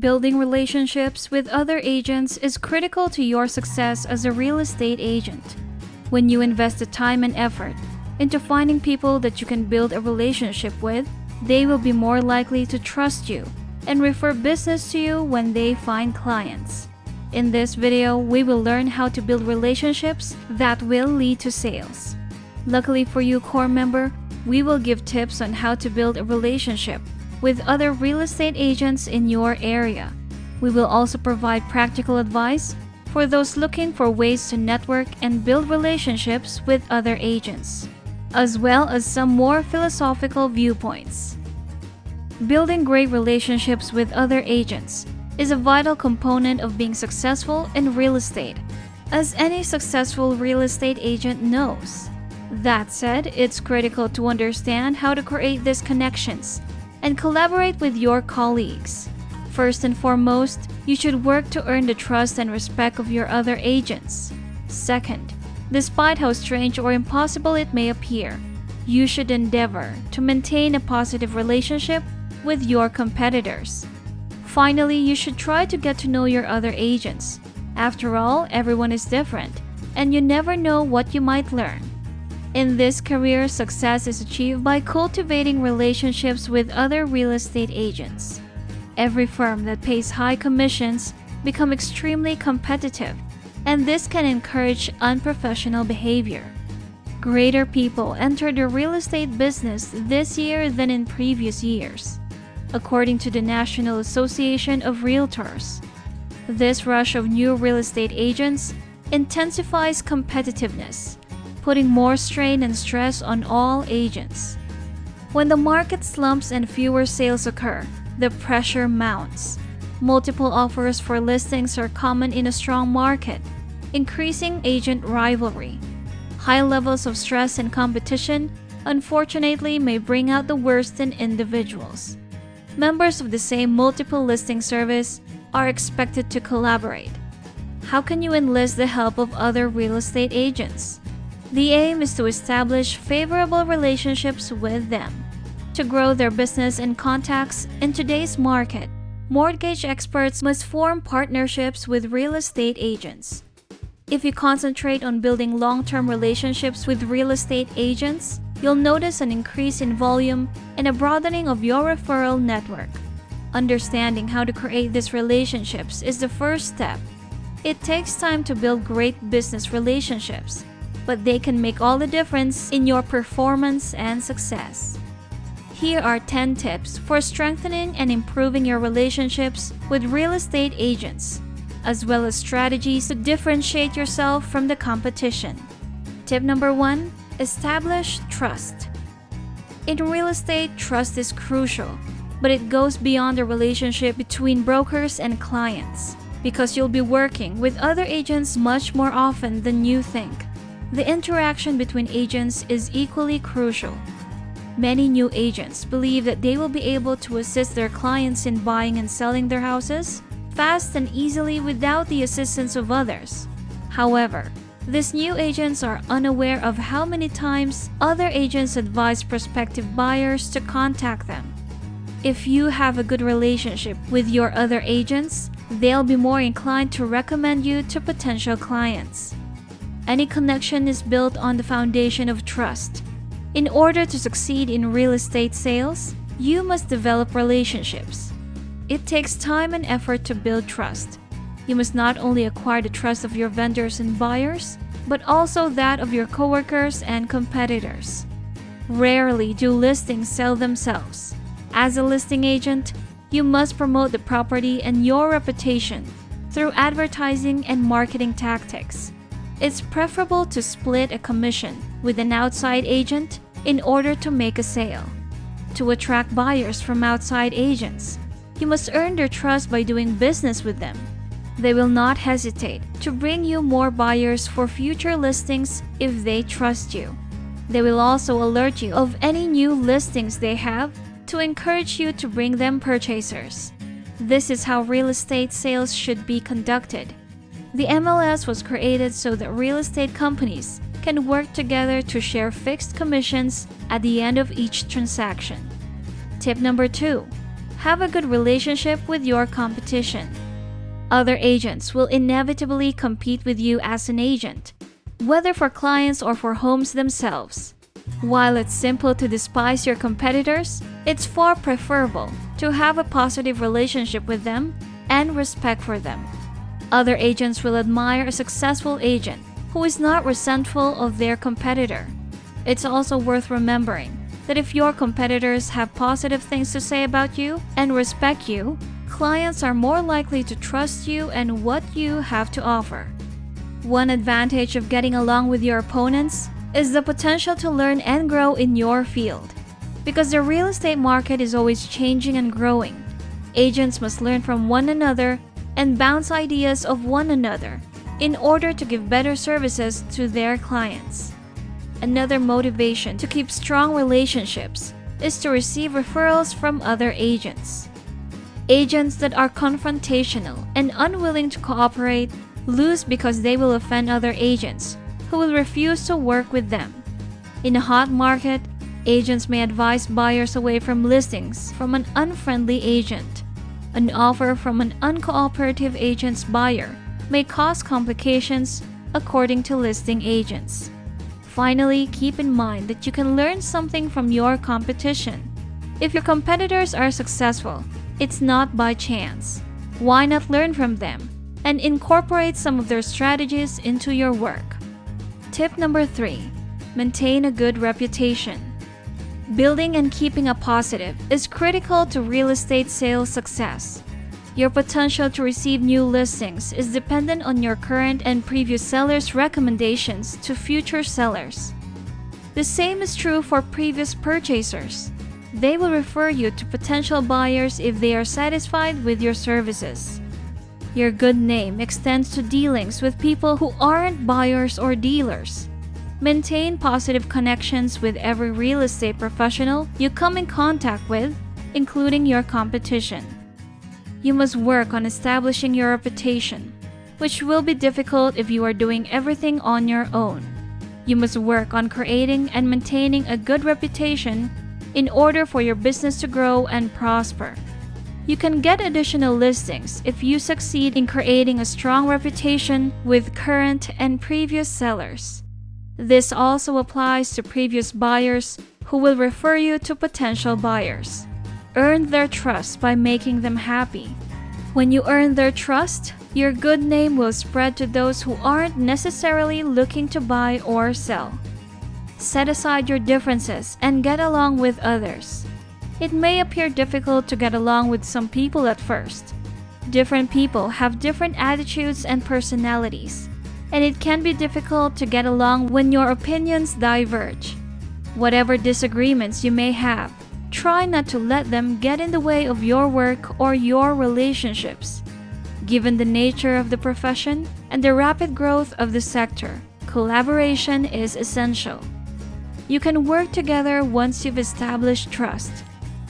Building relationships with other agents is critical to your success as a real estate agent. When you invest the time and effort into finding people that you can build a relationship with, they will be more likely to trust you and refer business to you when they find clients. In this video, we will learn how to build relationships that will lead to sales. Luckily for you, core member, we will give tips on how to build a relationship with other real estate agents in your area. We will also provide practical advice for those looking for ways to network and build relationships with other agents, as well as some more philosophical viewpoints. Building great relationships with other agents is a vital component of being successful in real estate, as any successful real estate agent knows. That said, it's critical to understand how to create these connections and collaborate with your colleagues. First and foremost, you should work to earn the trust and respect of your other agents. Second, despite how strange or impossible it may appear, you should endeavor to maintain a positive relationship with your competitors. Finally, you should try to get to know your other agents. After all, everyone is different, and you never know what you might learn. In this career, success is achieved by cultivating relationships with other real estate agents. Every firm that pays high commissions becomes extremely competitive, and this can encourage unprofessional behavior. Greater people enter the real estate business this year than in previous years, according to the National Association of Realtors. This rush of new real estate agents intensifies competitiveness, putting more strain and stress on all agents. When the market slumps and fewer sales occur, the pressure mounts. Multiple offers for listings are common in a strong market, increasing agent rivalry. High levels of stress and competition, unfortunately, may bring out the worst in individuals. Members of the same multiple listing service are expected to collaborate. How can you enlist the help of other real estate agents? The aim is to establish favorable relationships with them. To grow their business and contacts in today's market, mortgage experts must form partnerships with real estate agents. If you concentrate on building long-term relationships with real estate agents, you'll notice an increase in volume and a broadening of your referral network. Understanding how to create these relationships is the first step. It takes time to build great business relationships, but they can make all the difference in your performance and success. Here are 10 tips for strengthening and improving your relationships with real estate agents, as well as strategies to differentiate yourself from the competition. Tip number 1, establish trust. In real estate, trust is crucial, but it goes beyond the relationship between brokers and clients, because you'll be working with other agents much more often than you think. The interaction between agents is equally crucial. Many new agents believe that they will be able to assist their clients in buying and selling their houses fast and easily without the assistance of others. However, these new agents are unaware of how many times other agents advise prospective buyers to contact them. If you have a good relationship with your other agents, they'll be more inclined to recommend you to potential clients. Any connection is built on the foundation of trust. In order to succeed in real estate sales, you must develop relationships. It takes time and effort to build trust. You must not only acquire the trust of your vendors and buyers, but also that of your coworkers and competitors. Rarely do listings sell themselves. As a listing agent, you must promote the property and your reputation through advertising and marketing tactics. It's preferable to split a commission with an outside agent in order to make a sale. To attract buyers from outside agents, you must earn their trust by doing business with them. They will not hesitate to bring you more buyers for future listings if they trust you. They will also alert you of any new listings they have to encourage you to bring them purchasers. This is how real estate sales should be conducted. The MLS was created so that real estate companies can work together to share fixed commissions at the end of each transaction. Tip number 2. have a good relationship with your competition. Other agents will inevitably compete with you as an agent, whether for clients or for homes themselves. While it's simple to despise your competitors, it's far preferable to have a positive relationship with them and respect for them. Other agents will admire a successful agent who is not resentful of their competitor. It's also worth remembering that if your competitors have positive things to say about you and respect you, clients are more likely to trust you and what you have to offer. One advantage of getting along with your opponents is the potential to learn and grow in your field. Because the real estate market is always changing and growing, agents must learn from one another and bounce ideas of one another in order to give better services to their clients. Another motivation to keep strong relationships is to receive referrals from other agents. Agents that are confrontational and unwilling to cooperate lose because they will offend other agents who will refuse to work with them. In a hot market, agents may advise buyers away from listings from an unfriendly agent. An offer from an uncooperative agent's buyer may cause complications, according to listing agents. Finally, keep in mind that you can learn something from your competition. If your competitors are successful, it's not by chance. Why not learn from them and incorporate some of their strategies into your work? Tip number 3. Maintain a good reputation. Building and keeping a positive is critical to real estate sales success. Your potential to receive new listings is dependent on your current and previous sellers' recommendations to future sellers. The same is true for previous purchasers. They will refer you to potential buyers if they are satisfied with your services. Your good name extends to dealings with people who aren't buyers or dealers. Maintain positive connections with every real estate professional you come in contact with, including your competition. You must work on establishing your reputation, which will be difficult if you are doing everything on your own. You must work on creating and maintaining a good reputation in order for your business to grow and prosper. You can get additional listings if you succeed in creating a strong reputation with current and previous sellers. This also applies to previous buyers who will refer you to potential buyers. Earn their trust by making them happy. When you earn their trust, your good name will spread to those who aren't necessarily looking to buy or sell. Set aside your differences and get along with others. It may appear difficult to get along with some people at first. Different people have different attitudes and personalities, and it can be difficult to get along when your opinions diverge. Whatever disagreements you may have, try not to let them get in the way of your work or your relationships. Given the nature of the profession and the rapid growth of the sector, collaboration is essential. You can work together once you've established trust,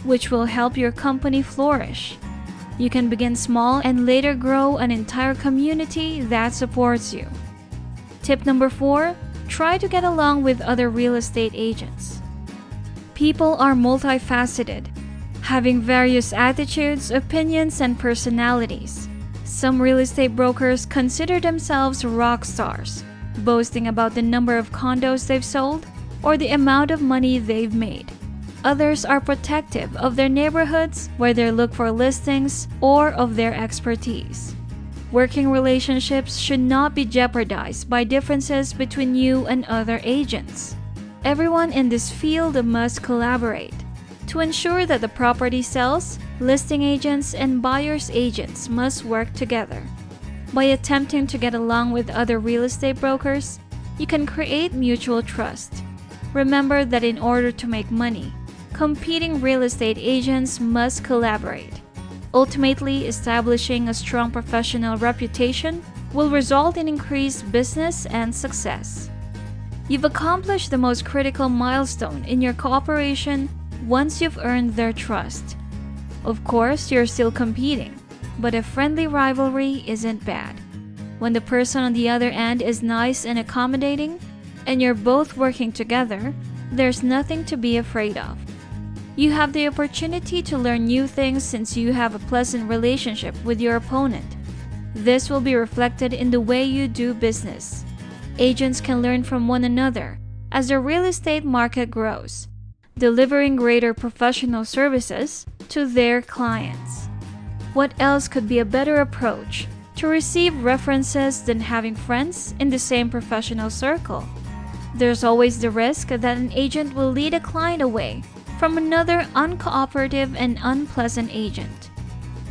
which will help your company flourish. You can begin small and later grow an entire community that supports you. Tip number 4, try to get along with other real estate agents. People are multifaceted, having various attitudes, opinions, and personalities. Some real estate brokers consider themselves rock stars, boasting about the number of condos they've sold or the amount of money they've made. Others are protective of their neighborhoods where they look for listings or of their expertise. Working relationships should not be jeopardized by differences between you and other agents. Everyone in this field must collaborate. To ensure that the property sells, listing agents and buyer's agents must work together. By attempting to get along with other real estate brokers, you can create mutual trust. Remember that in order to make money, competing real estate agents must collaborate. Ultimately, establishing a strong professional reputation will result in increased business and success. You've accomplished the most critical milestone in your cooperation once you've earned their trust. Of course, you're still competing, but a friendly rivalry isn't bad. When the person on the other end is nice and accommodating, and you're both working together, there's nothing to be afraid of. You have the opportunity to learn new things since you have a pleasant relationship with your opponent. This will be reflected in the way you do business. Agents can learn from one another as the real estate market grows, delivering greater professional services to their clients. What else could be a better approach to receive references than having friends in the same professional circle? There's always the risk that an agent will lead a client away from another uncooperative and unpleasant agent.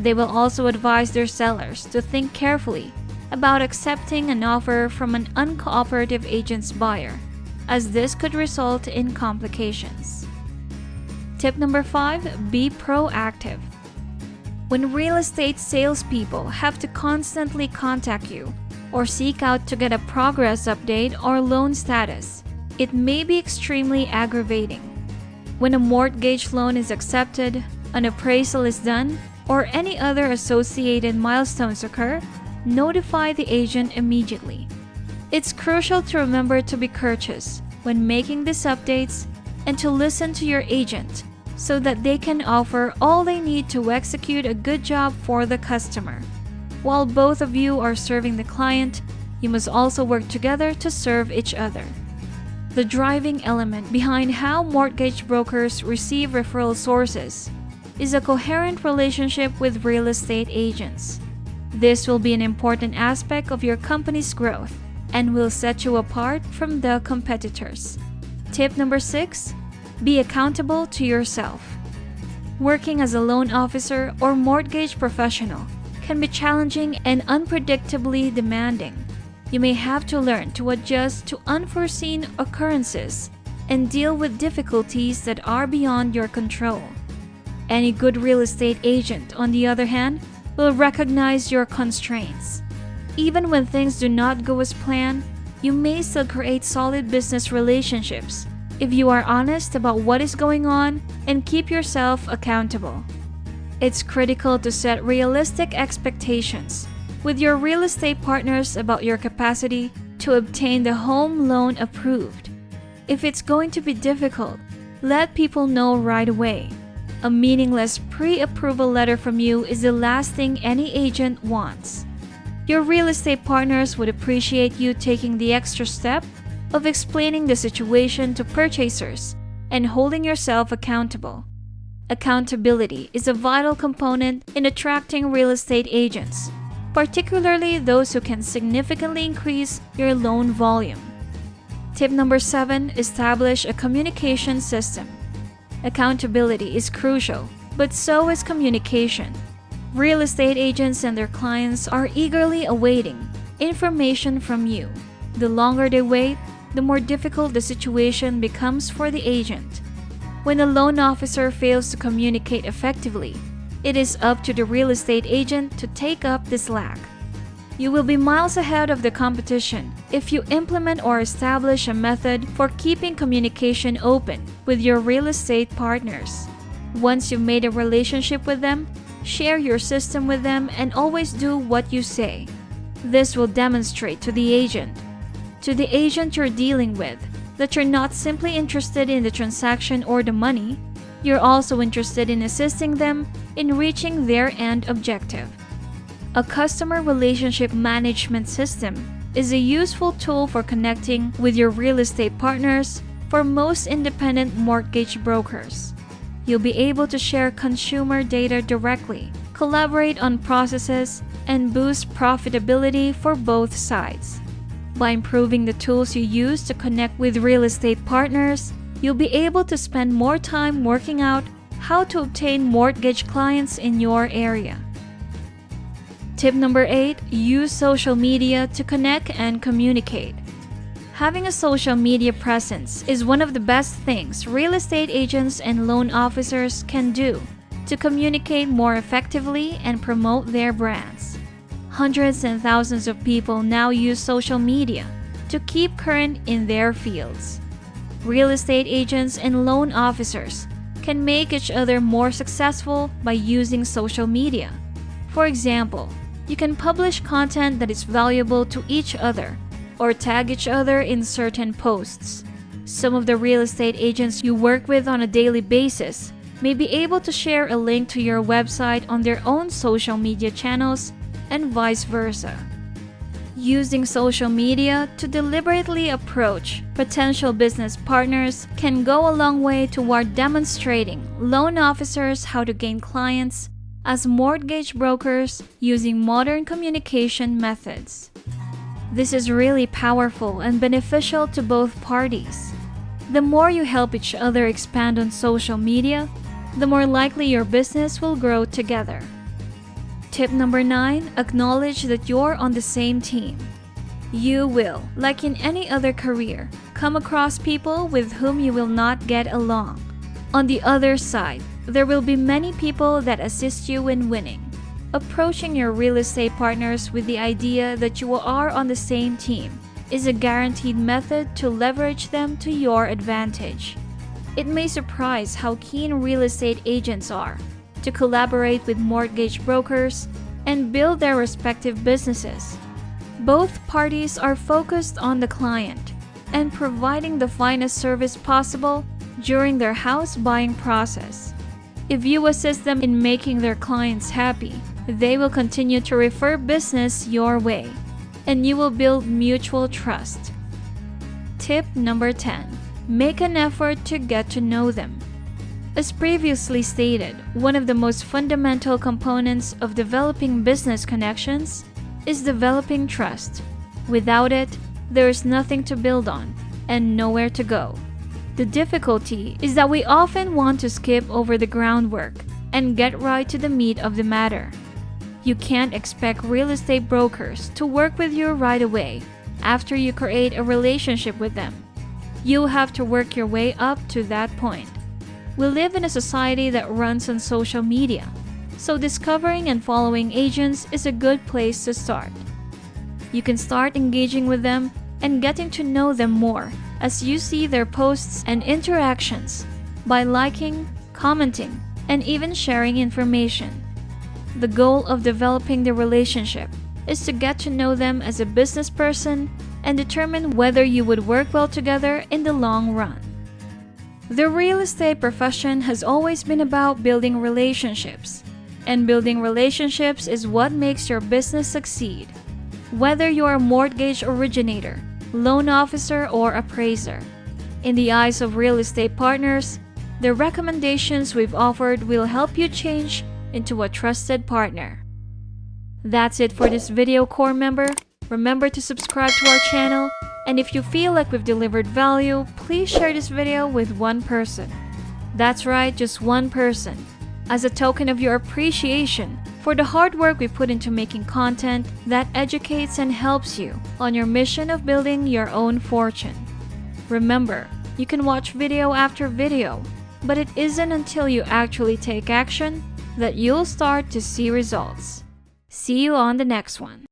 They will also advise their sellers to think carefully about accepting an offer from an uncooperative agent's buyer, as this could result in complications. Tip number 5, be proactive. When real estate salespeople have to constantly contact you or seek out to get a progress update or loan status, it may be extremely aggravating. When a mortgage loan is accepted, an appraisal is done, or any other associated milestones occur, notify the agent immediately. It's crucial to remember to be courteous when making these updates and to listen to your agent so that they can offer all they need to execute a good job for the customer. While both of you are serving the client, you must also work together to serve each other. The driving element behind how mortgage brokers receive referral sources is a coherent relationship with real estate agents. This will be an important aspect of your company's growth and will set you apart from the competitors. Tip number 6, be accountable to yourself. Working as a loan officer or mortgage professional can be challenging and unpredictably demanding. You may have to learn to adjust to unforeseen occurrences and deal with difficulties that are beyond your control. Any good real estate agent, on the other hand, will recognize your constraints. Even when things do not go as planned, you may still create solid business relationships if you are honest about what is going on and keep yourself accountable. It's critical to set realistic expectations with your real estate partners about your capacity to obtain the home loan approved. If it's going to be difficult, let people know right away. A meaningless pre-approval letter from you is the last thing any agent wants. Your real estate partners would appreciate you taking the extra step of explaining the situation to purchasers and holding yourself accountable. Accountability is a vital component in attracting real estate agents, particularly those who can significantly increase your loan volume. Tip number 7, establish a communication system. Accountability is crucial, but so is communication. Real estate agents and their clients are eagerly awaiting information from you. The longer they wait, the more difficult the situation becomes for the agent. When a loan officer fails to communicate effectively, it is up to the real estate agent to take up the slack. You will be miles ahead of the competition if you implement or establish a method for keeping communication open with your real estate partners. Once you've made a relationship with them, share your system with them and always do what you say. This will demonstrate to the agent you're dealing with, that you're not simply interested in the transaction or the money, you're also interested in assisting them in reaching their end objective. A customer relationship management system is a useful tool for connecting with your real estate partners for most independent mortgage brokers. You'll be able to share consumer data directly, collaborate on processes, and boost profitability for both sides. By improving the tools you use to connect with real estate partners, you'll be able to spend more time working out how to obtain mortgage clients in your area. Tip number 8, use social media to connect and communicate. Having a social media presence is one of the best things real estate agents and loan officers can do to communicate more effectively and promote their brands. Hundreds and thousands of people now use social media to keep current in their fields. Real estate agents and loan officers can make each other more successful by using social media. For example, you can publish content that is valuable to each other or tag each other in certain posts. Some of the real estate agents you work with on a daily basis may be able to share a link to your website on their own social media channels and vice versa. Using social media to deliberately approach potential business partners can go a long way toward demonstrating loan officers how to gain clients as mortgage brokers using modern communication methods. This is really powerful and beneficial to both parties. The more you help each other expand on social media, the more likely your business will grow together. Tip number 9, acknowledge that you're on the same team. You will, like in any other career, come across people with whom you will not get along. On the other side, there will be many people that assist you in winning. Approaching your real estate partners with the idea that you are on the same team is a guaranteed method to leverage them to your advantage. It may surprise how keen real estate agents are to collaborate with mortgage brokers and build their respective businesses. Both parties are focused on the client and providing the finest service possible during their house buying process. If you assist them in making their clients happy, they will continue to refer business your way, and you will build mutual trust. Tip number 10. Make an effort to get to know them. As previously stated, one of the most fundamental components of developing business connections is developing trust. Without it, there is nothing to build on and nowhere to go. The difficulty is that we often want to skip over the groundwork and get right to the meat of the matter. You can't expect real estate brokers to work with you right away after you create a relationship with them. You'll have to work your way up to that point. We live in a society that runs on social media, so discovering and following agents is a good place to start. You can start engaging with them and getting to know them more as you see their posts and interactions by liking, commenting, and even sharing information. The goal of developing the relationship is to get to know them as a business person and determine whether you would work well together in the long run. The real estate profession has always been about building relationships, and building relationships is what makes your business succeed. Whether you're a mortgage originator, loan officer, or appraiser, in the eyes of real estate partners, the recommendations we've offered will help you change into a trusted partner. That's it for this video, core member. Remember to subscribe to our channel, and if you feel like we've delivered value, please share this video with one person. That's right, just one person, as a token of your appreciation for the hard work we put into making content that educates and helps you on your mission of building your own fortune. Remember, you can watch video after video, but it isn't until you actually take action that you'll start to see results. See you on the next one.